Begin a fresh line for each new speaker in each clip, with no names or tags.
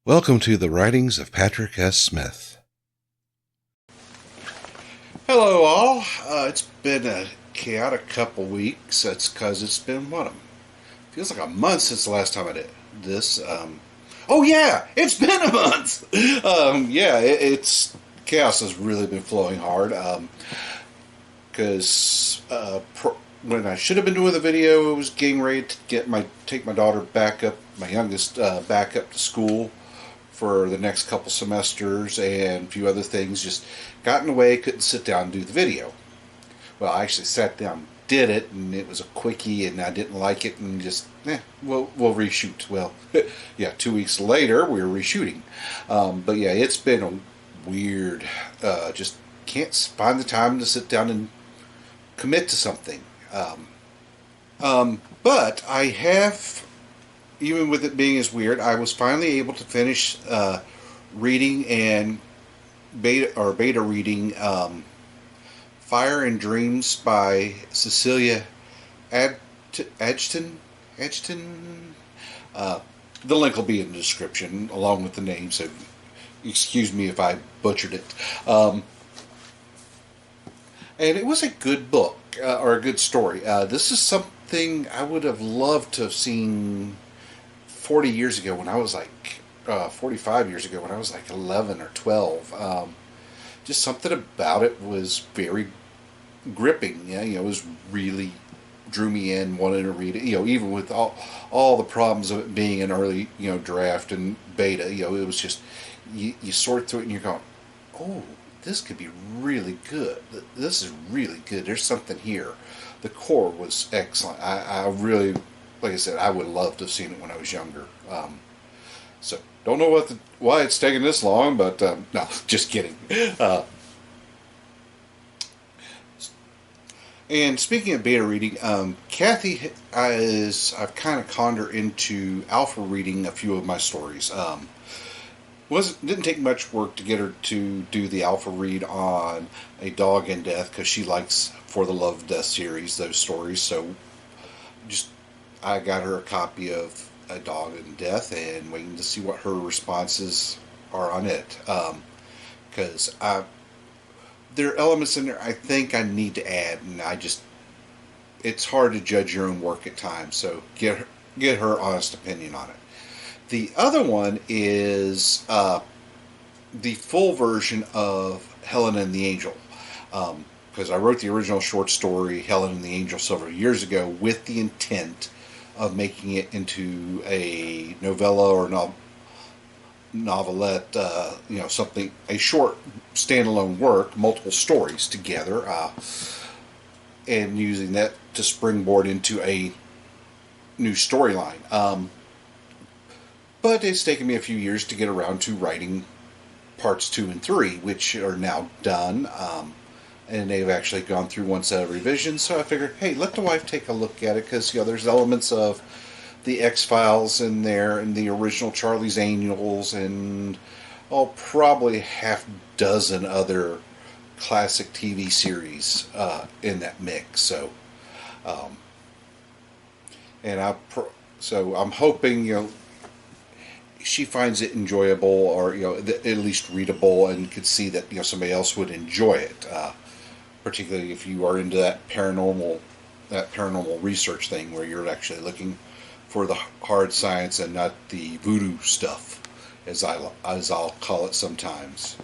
Welcome to the writings of Patrick S. Smith.
Hello, all. It's been a chaotic couple weeks. That's because it's been feels like a month since the last time I did this. Oh yeah, it's been a month. It's chaos has really been flowing hard. Because when I should have been doing the video, I was getting ready to take my daughter back up, my youngest back up to school for the next couple semesters, and a few other things just got in the way. Couldn't sit down and do the video. Well, I actually sat down, did it, and it was a quickie, and I didn't like it, and just we'll reshoot. Well, yeah, 2 weeks later we were reshooting. But yeah, it's been a weird. Just can't find the time to sit down and commit to something. But I have. Even with it being as weird, I was finally able to finish reading and beta reading Fire and Dreams by Cecilia Edgerton. The link will be in the description along with the name, so excuse me if I butchered it. And it was a good book, or a good story. This is something I would have loved to have seen 40 years ago when I was 45 years ago when I was 11 or 12. Just something about it was very gripping. Yeah, it was really drew me in, wanted to read it. Even with all the problems of it being an early, draft and beta. It was just you sort through it and you're going, oh, this could be really good. This is really good. There's something here. The core was excellent. I really. Like I said, I would love to have seen it when I was younger. So, don't know why it's taking this long, but no, just kidding. And speaking of beta reading, Kathy I've kind of conned her into alpha reading a few of my stories. Didn't take much work to get her to do the alpha read on A Dog in Death, because she likes For the Love of Death series, those stories. So, I got her a copy of A Dog in Death and waiting to see what her responses are on it. Because there are elements in there I think I need to add, and it's hard to judge your own work at times, so get her honest opinion on it. The other one is the full version of Helen and the Angel. Because I wrote the original short story, Helen and the Angel, several years ago with the intent of making it into a novella or novelette, a short standalone work, multiple stories together, and using that to springboard into a new storyline. But it's taken me a few years to get around to writing parts 2 and 3, which are now done. And they've actually gone through one set of revisions, so I figured, hey, let the wife take a look at it, because there's elements of the X-Files in there, and the original Charlie's Angels, and probably half dozen other classic TV series in that mix. So, I'm hoping she finds it enjoyable, or at least readable, and could see that somebody else would enjoy it. Particularly if you are into that paranormal research thing, where you're actually looking for the hard science and not the voodoo stuff, as I'll call it sometimes.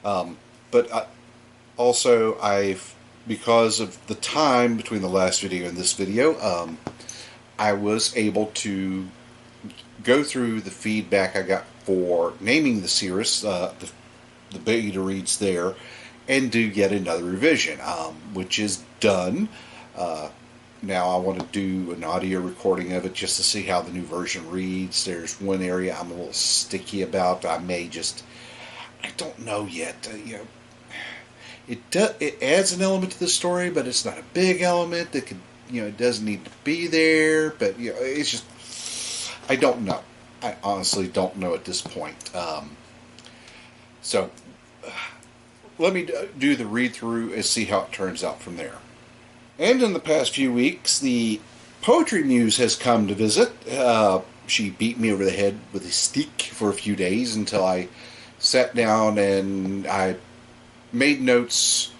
But because of the time between the last video and this video, I was able to go through the feedback I got for naming the series, the beta reads there, and do yet another revision, which is done. Now I want to do an audio recording of it just to see how the new version reads. There's one area I'm a little sticky about. I don't know yet. It adds an element to the story, but it's not a big element that could, it doesn't need to be there. But it's just, I don't know. I honestly don't know at this point. So let me do the read-through and see how it turns out from there. And in the past few weeks, the Poetry Muse has come to visit. she beat me over the head with a stick for a few days until I sat down and I made notes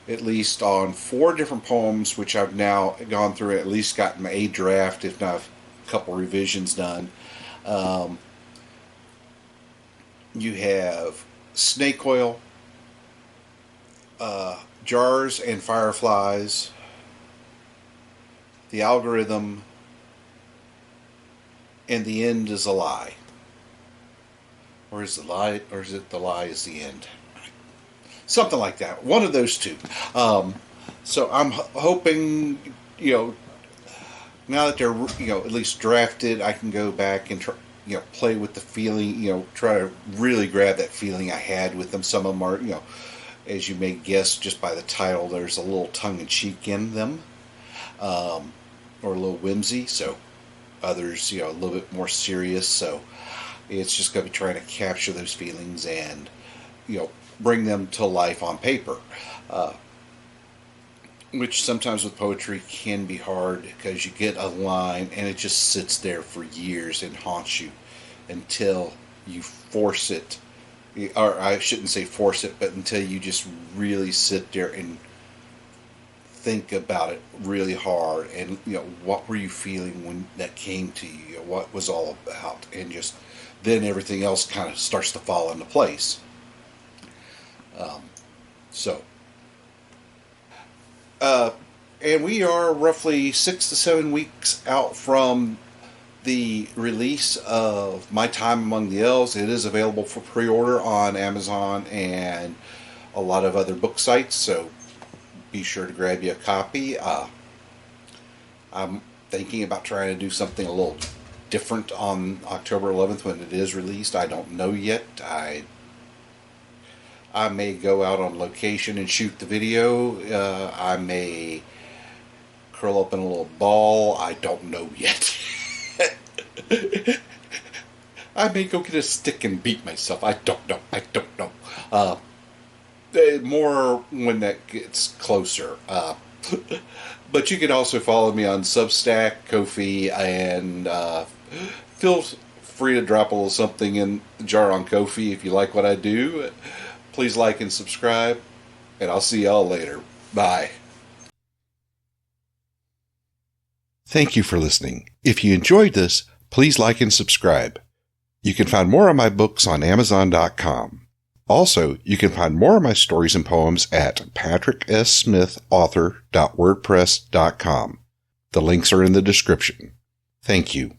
at least on 4 different poems, which I've now gone through and at least gotten a draft, if not a couple revisions done. You have snake oil, jars and fireflies, the algorithm, and the end is a lie. Or is it the lie is the end? Something like that. One of those two. So I'm hoping, now that they're, at least drafted, I can go back and try, play with the feeling, try to really grab that feeling I had with them. Some of them are, as you may guess just by the title, there's a little tongue-in-cheek in them, or a little whimsy. So others, a little bit more serious. So it's just going to be trying to capture those feelings and, bring them to life on paper. Which sometimes with poetry can be hard because you get a line and it just sits there for years and haunts you until you force it. Or I shouldn't say force it, but until you just really sit there and think about it really hard and, what were you feeling when that came to you? What was all about? And just then everything else kind of starts to fall into place. And we are roughly 6 to 7 weeks out from the release of My Time Among the Elves. It is available for pre-order on Amazon and a lot of other book sites, so be sure to grab you a copy. I'm thinking about trying to do something a little different on October 11th when it is released. I don't know yet. I may go out on location and shoot the video. I may curl up in a little ball. I don't know yet. I may go get a stick and beat myself. I don't know. More when that gets closer. But you can also follow me on Substack, Ko-fi, and feel free to drop a little something in the jar on Ko-fi if you like what I do. Please like and subscribe, and I'll see y'all later. Bye.
Thank you for listening. If you enjoyed this, please like and subscribe. You can find more of my books on Amazon.com. Also, you can find more of my stories and poems at patricssmithauthor.wordpress.com. The links are in the description. Thank you.